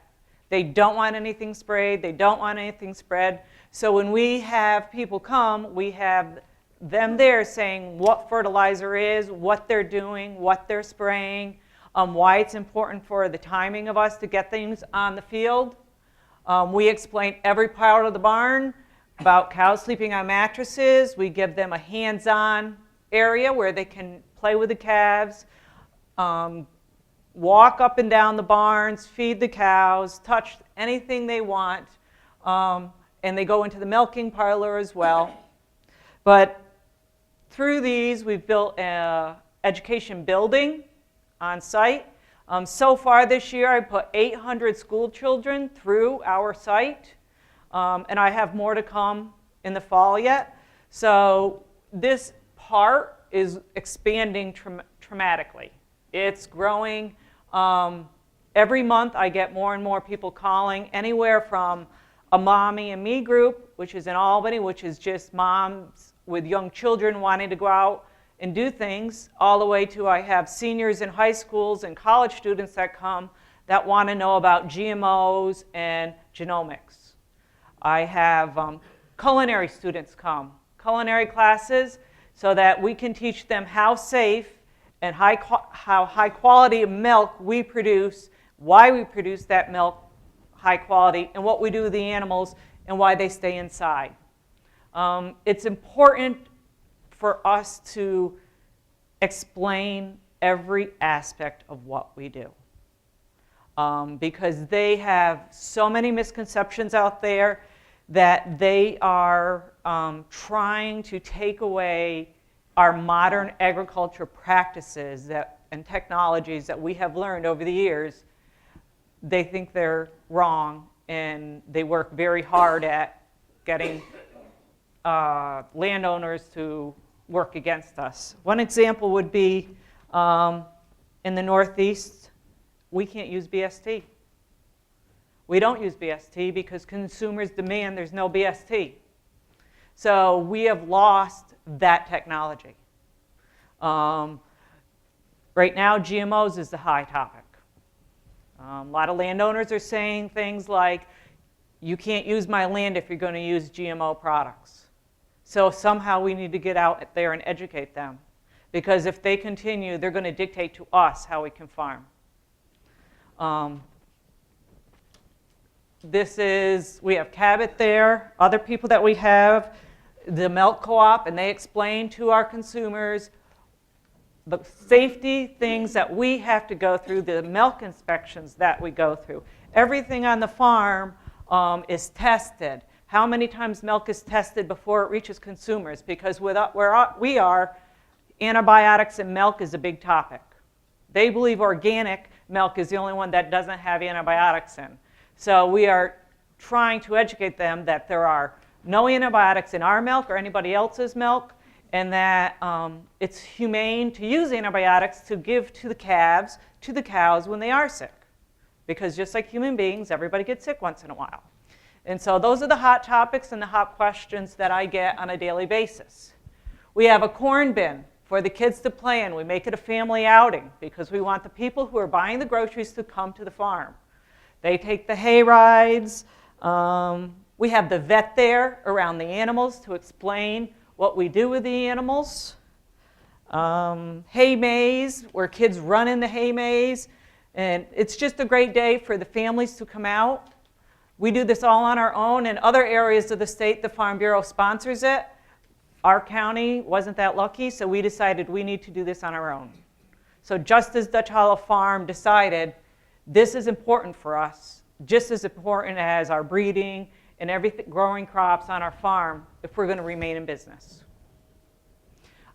They don't want anything sprayed. They don't want anything spread. So when we have people come, we have them there saying what fertilizer is, what they're doing, what they're spraying, why it's important for the timing of us to get things on the field. We explain every part of the barn about cows sleeping on mattresses. We give them a hands-on area where they can play with the calves. walk up and down the barns, feed the cows, touch anything they want, and they go into the milking parlor as well. But through these, we've built an education building on site. So far this year, I put 800 school children through our site, and I have more to come in the fall yet. So this part is expanding dramatically. It's growing. Every month, I get more and more people calling, anywhere from a Mommy and Me group, which is in Albany, which is just moms with young children wanting to go out and do things, all the way to I have seniors in high schools and college students that come that want to know about GMOs and genomics. I have culinary students come, culinary classes, so that we can teach them how safe and how high quality milk we produce, why we produce that milk high quality, and what we do with the animals and why they stay inside. It's important for us to explain every aspect of what we do, because they have so many misconceptions out there that they are trying to take away our modern agriculture practices and technologies that we have learned over the years. They think they're wrong, and they work very hard at getting landowners to work against us. One example would be in the Northeast, we can't use BST. We don't use BST because consumers demand there's no BST. So we have lost that technology. Right now, GMOs is the high topic. A lot of landowners are saying things like, you can't use my land if you're going to use GMO products. So somehow we need to get out there and educate them, because if they continue, they're going to dictate to us how we can farm. We have Cabot there, other people that we have, the milk co-op, and they explain to our consumers the safety things that we have to go through, the milk inspections that we go through. Everything on the farm is tested. How many times milk is tested before it reaches consumers? Because where we are, antibiotics in milk is a big topic. They believe organic milk is the only one that doesn't have antibiotics in. So we are trying to educate them that there are no antibiotics in our milk or anybody else's milk, and that it's humane to use antibiotics to give to the calves, to the cows when they are sick. Because just like human beings, everybody gets sick once in a while. And so those are the hot topics and the hot questions that I get on a daily basis. We have a corn bin for the kids to play in. We make it a family outing because we want the people who are buying the groceries to come to the farm. They take the hay rides. We have the vet there around the animals to explain what we do with the animals. Hay maze, where kids run in the hay maze. And it's just a great day for the families to come out. We do this all on our own. In other areas of the state, the Farm Bureau sponsors it. Our county wasn't that lucky, so we decided we need to do this on our own. So just as Dutch Hollow Farm decided, this is important for us, just as important as our breeding and everything, growing crops on our farm, if we're going to remain in business.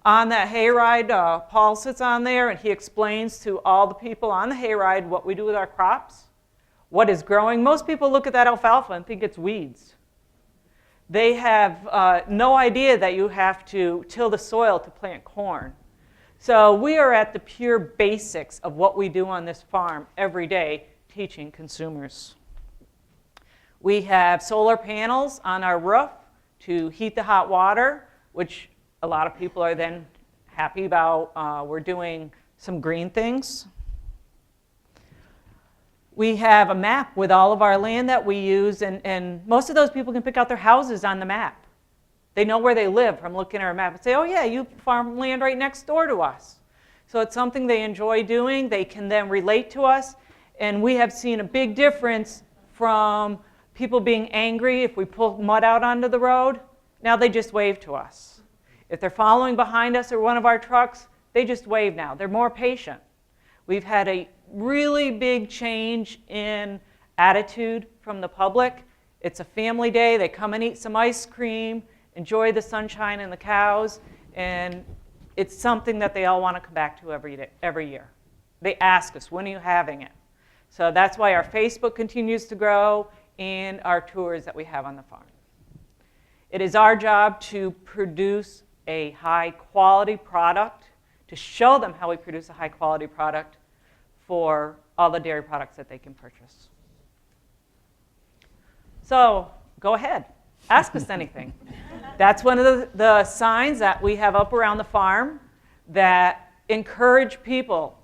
On that hayride, Paul sits on there and he explains to all the people on the hayride what we do with our crops, what is growing. Most people look at that alfalfa and think it's weeds. They have no idea that you have to till the soil to plant corn. So we are at the pure basics of what we do on this farm every day, teaching consumers. We have solar panels on our roof to heat the hot water, which a lot of people are then happy about. We're doing some green things. We have a map with all of our land that we use, and most of those people can pick out their houses on the map. They know where they live from looking at our map and say, oh yeah, you farm land right next door to us. So it's something they enjoy doing. They can then relate to us, and we have seen a big difference from people being angry if we pull mud out onto the road. Now they just wave to us. If they're following behind us or one of our trucks, they just wave now. They're more patient. We've had a really big change in attitude from the public. It's a family day. They come and eat some ice cream, enjoy the sunshine and the cows, and it's something that they all want to come back to every year. They ask us, when are you having it? So that's why our Facebook continues to grow and our tours that we have on the farm. It is our job to produce a high-quality product, to show them how we produce a high-quality product for all the dairy products that they can purchase. So go ahead, ask us anything. That's one of the signs that we have up around the farm that encourage people.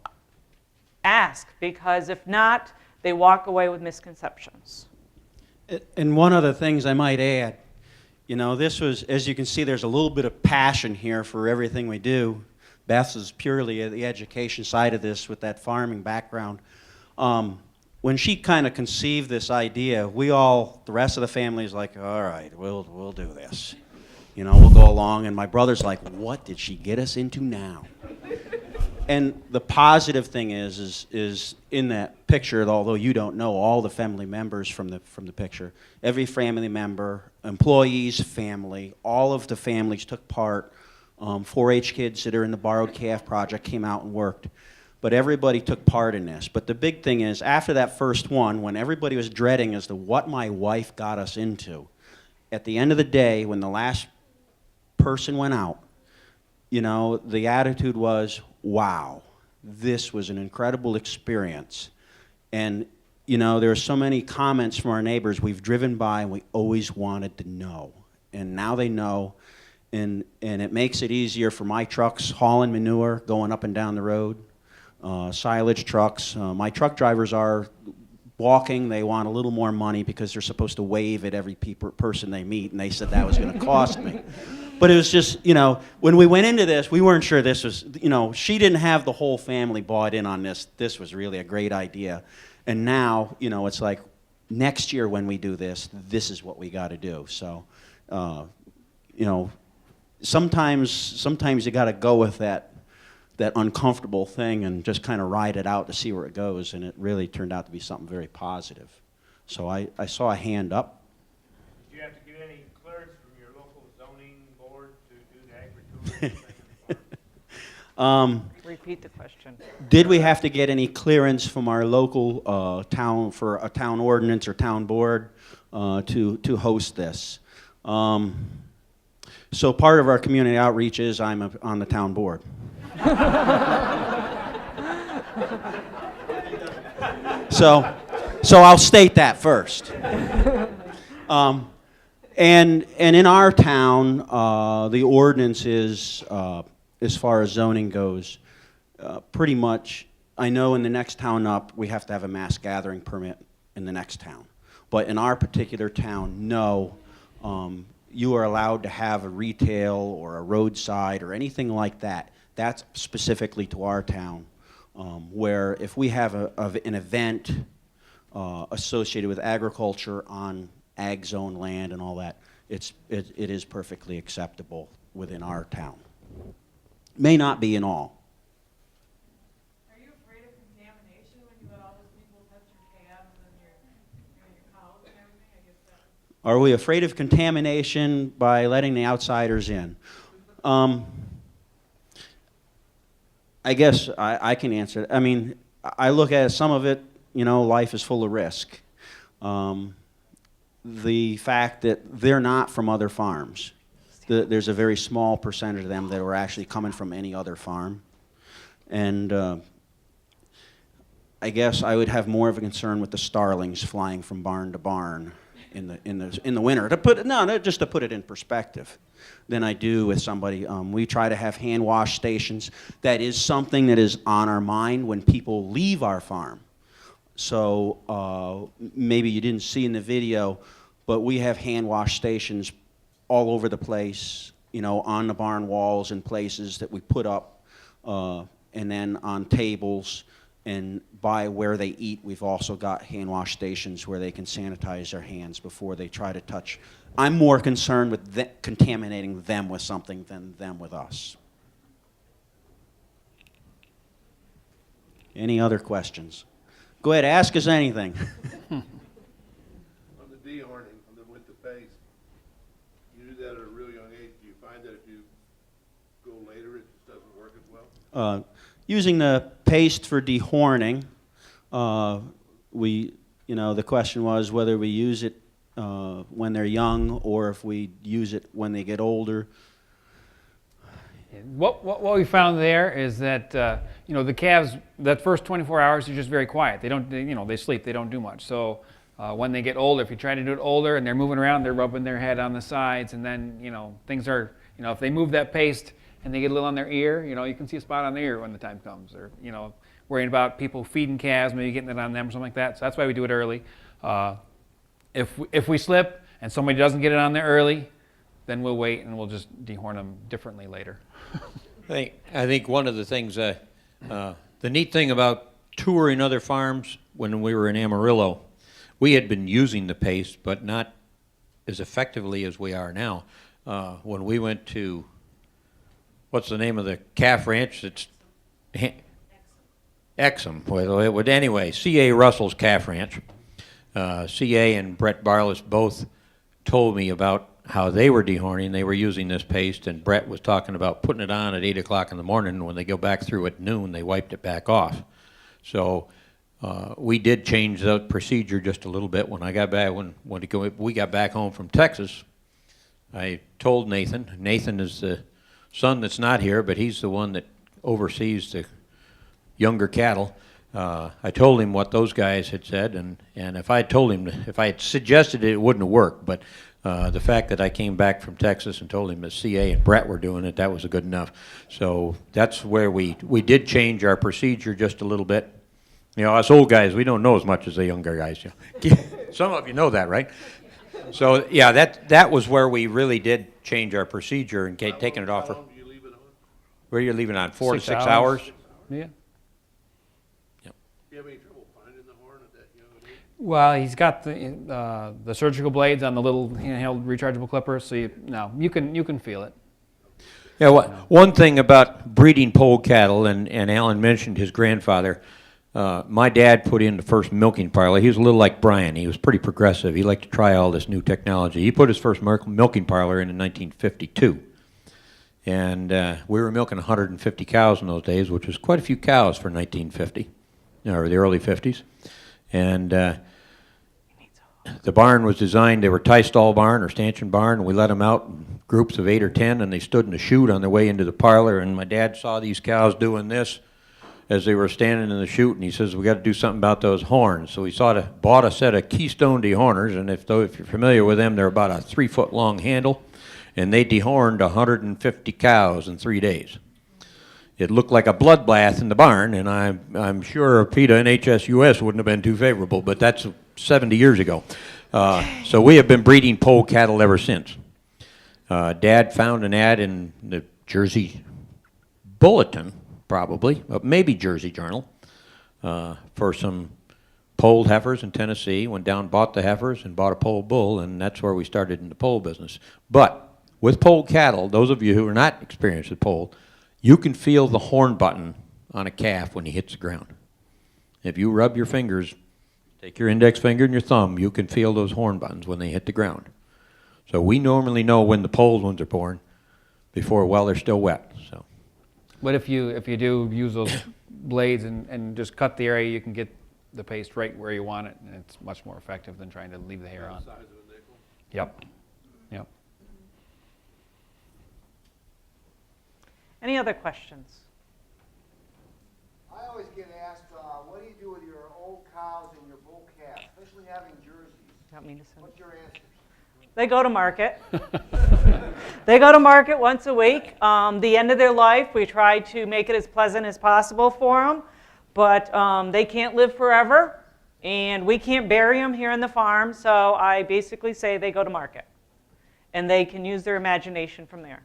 Ask, because if not, they walk away with misconceptions. And one of the things I might add, you know, this was, as you can see, there's a little bit of passion here for everything we do. Beth is purely the education side of this with that farming background. When she kind of conceived this idea, we all, the rest of the family is like, all right, we'll do this. You know, we'll go along. And my brother's like, what did she get us into now? And the positive thing is in that picture, although you don't know all the family members from the picture, every family member, employees, family, all of the families took part. 4-H kids that are in the Borrowed Calf Project came out and worked. But everybody took part in this. But the big thing is, after that first one, when everybody was dreading as to what my wife got us into, at the end of the day, when the last person went out, you know, the attitude was, wow, this was an incredible experience. And, you know, there are so many comments from our neighbors we've driven by and we always wanted to know. And now they know, and it makes it easier for my trucks hauling manure, going up and down the road. Silage trucks. My truck drivers are walking. They want a little more money because they're supposed to wave at every person they meet, and they said that was going to cost me. But it was just, you know, when we went into this, we weren't sure this was, you know, she didn't have the whole family bought in on this. This was really a great idea. And now, you know, it's like next year when we do this, this is what we got to do. So, you know, sometimes you got to go with that uncomfortable thing and just kind of ride it out to see where it goes, and it really turned out to be something very positive. So I saw a hand up. Did you have to get any clearance from your local zoning board to do the agritourism thing? Repeat the question. Did we have to get any clearance from our local town for a town ordinance or town board to host this? So part of our community outreach is I'm on the town board. So I'll state that first. And in our town, the ordinance is, as far as zoning goes, pretty much, I know in the next town up, we have to have a mass gathering permit in the next town. But in our particular town, no. You are allowed to have a retail or a roadside or anything like that. That's specifically to our town, where if we have an event associated with agriculture on ag zone land and all that, it is perfectly acceptable within our town. May not be in all. Are you afraid of contamination when you let all those people touch your calves and your cows and everything? I guess that. Are we afraid of contamination by letting the outsiders in? I guess I can answer it. I mean, I look at some of it, you know, life is full of risk. The fact that they're not from other farms. There's a very small percentage of them that are actually coming from any other farm. And I guess I would have more of a concern with the starlings flying from barn to barn in the winter. Just to put it in perspective, than I do with somebody. We try to have hand wash stations. That is something that is on our mind when people leave our farm. So maybe you didn't see in the video, but we have hand wash stations all over the place, you know, on the barn walls and places that we put up, and then on tables. And by where they eat, we've also got hand wash stations where they can sanitize their hands before they try to touch. I'm more concerned with contaminating them with something than them with us. Any other questions? Go ahead, ask us anything. On the dehorning, with the paste, you do that at a real young age. Do you find that if you go later, it just doesn't work as well? Using the paste for dehorning, the question was whether we use it when they're young or if we use it when they get older. What we found there is that the calves, that first 24 hours are just very quiet. They don't they sleep. They don't do much. So when they get older, if you try to do it older and they're moving around, they're rubbing their head on the sides, and then things are if they move that paste and they get a little on their ear, you can see a spot on their ear when the time comes, or worrying about people feeding calves, maybe getting it on them or something like that. So that's why we do it early. If we slip and somebody doesn't get it on there early, then we'll wait and we'll just dehorn them differently later. I think one of the things, the neat thing about touring other farms when we were in Amarillo, we had been using the paste, but not as effectively as we are now. When we went to, what's the name of the calf ranch? It's Exum. Well, anyway, C.A. Russell's calf ranch. C.A. and Brett Barless both told me about how they were dehorning. They were using this paste, and Brett was talking about putting it on at 8 o'clock in the morning, and when they go back through at noon, they wiped it back off. So we did change the procedure just a little bit. When I got back, when we got back home from Texas, I told Nathan. Nathan is the son that's not here, but he's the one that oversees the younger cattle. I told him what those guys had said, and if I had suggested it, it wouldn't have worked. But the fact that I came back from Texas and told him that CA and Brett were doing it, that was good enough. So that's where we did change our procedure just a little bit. Us old guys, we don't know as much as the younger guys. Some of you know that, right? So yeah, that was where we really did change our procedure and taking it off. How long do you leave it on? Where are you leaving on? 4 to 6 6 hours? Yeah. Do you have any trouble finding the horn at that young age? Well, he's got the surgical blades on the little handheld rechargeable clippers, so you can feel it. Yeah, one thing about breeding polled cattle, and Alan mentioned his grandfather. My dad put in the first milking parlor. He was a little like Brian. He was pretty progressive. He liked to try all this new technology. He put his first milking parlor in 1952. And we were milking 150 cows in those days, which was quite a few cows for 1950, or the early 50s. And the barn was designed, they were tie stall barn or stanchion barn, and we let them out in groups of 8 or 10, and they stood in the chute on their way into the parlor, and my dad saw these cows doing this as they were standing in the chute, and he says, we got to do something about those horns. So he bought a set of Keystone dehorners, and if you're familiar with them, they're about a 3-foot long handle, and they dehorned 150 cows in 3 days. It looked like a bloodbath in the barn, and I'm sure PETA and HSUS wouldn't have been too favorable, but that's 70 years ago. So we have been breeding polled cattle ever since. Dad found an ad in the Jersey Bulletin, probably, maybe Jersey Journal, for some polled heifers in Tennessee. Went down, bought the heifers, and bought a polled bull, and that's where we started in the poll business. But with polled cattle, those of you who are not experienced with polled, you can feel the horn button on a calf when he hits the ground. If you rub your fingers, take your index finger and your thumb, you can feel those horn buttons when they hit the ground. So we normally know when the polled ones are born while they're still wet. So. But if you do use those blades and just cut the area, you can get the paste right where you want it, and it's much more effective than trying to leave the hair on. Size of a nickel? Yep. Yep. Any other questions? I always get asked, what do you do with your old cows and your bull calves, especially having jerseys? Don't mean to send. What's your answer? They go to market. They go to market once a week. The end of their life, we try to make it as pleasant as possible for them, but they can't live forever, and we can't bury them here in the farm, so I basically say they go to market, and they can use their imagination from there.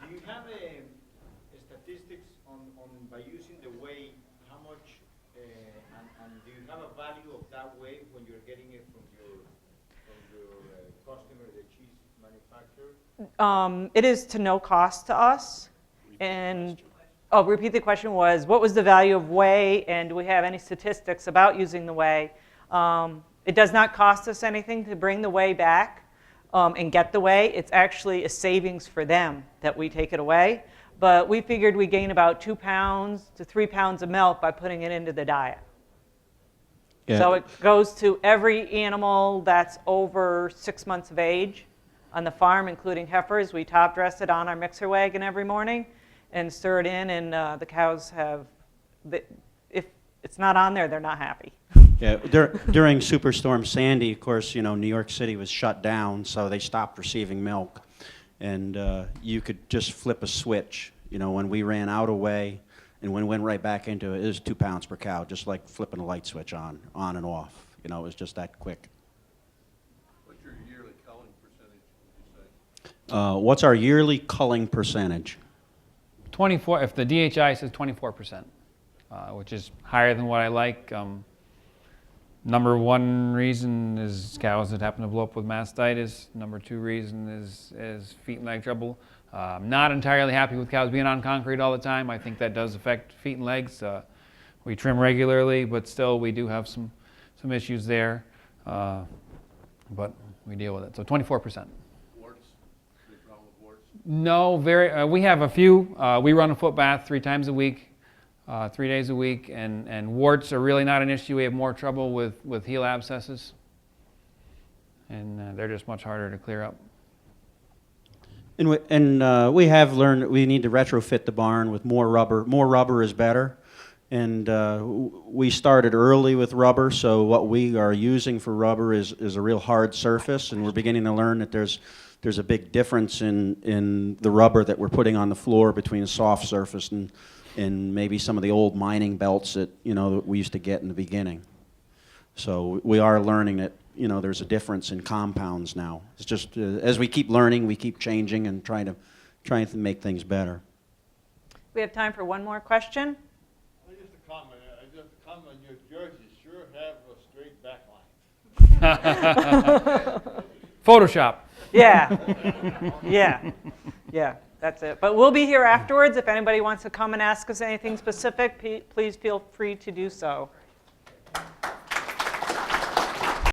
Do you have statistics on by using the weight, how much, and do you have a value of that weight when you're getting it from your customer, the cheese manufacturer? It is to no cost to us. And, oh, repeat the question was, what was the value of whey, and do we have any statistics about using the whey? It does not cost us anything to bring the whey back and get the whey. It's actually a savings for them that we take it away. But we figured we gain about 2 pounds to 3 pounds of milk by putting it into the diet. Yeah. So it goes to every animal that's over 6 months of age on the farm, including heifers. We top dress it on our mixer wagon every morning and stir it in, and the cows have, if it's not on there, they're not happy. Yeah, during Superstorm Sandy, of course, you know, New York City was shut down, so they stopped receiving milk. And you could just flip a switch. You know, when we ran out of whey and when we went right back into it, it was 2 pounds per cow, just like flipping a light switch on and off. You know, it was just that quick. What's your yearly culling percentage, would you say? What's our yearly culling percentage? 24, if the DHI says 24%, which is higher than what I like. Number one reason is cows that happen to blow up with mastitis. Number two reason is feet and leg trouble. I'm not entirely happy with cows being on concrete all the time. I think that does affect feet and legs. We trim regularly, but still we do have some issues there. But we deal with it. So 24%. Warts? Big problem with warts? No, we have a few. We run a foot bath 3 times a week. 3 days a week, and warts are really not an issue. We have more trouble with heel abscesses, and they're just much harder to clear up. And we have learned that we need to retrofit the barn with more rubber. More rubber is better. And we started early with rubber, so what we are using for rubber is a real hard surface, and we're beginning to learn that there's a big difference in the rubber that we're putting on the floor between a soft surface and maybe some of the old mining belts that, you know, that we used to get in the beginning. So we are learning that, you know, there's a difference in compounds now. It's just as we keep learning, we keep changing and trying to make things better. We have time for one more question. Just a comment, your jerseys sure have a straight back line. Photoshop. Yeah, yeah, that's it. But we'll be here afterwards. If anybody wants to come and ask us anything specific, please feel free to do so.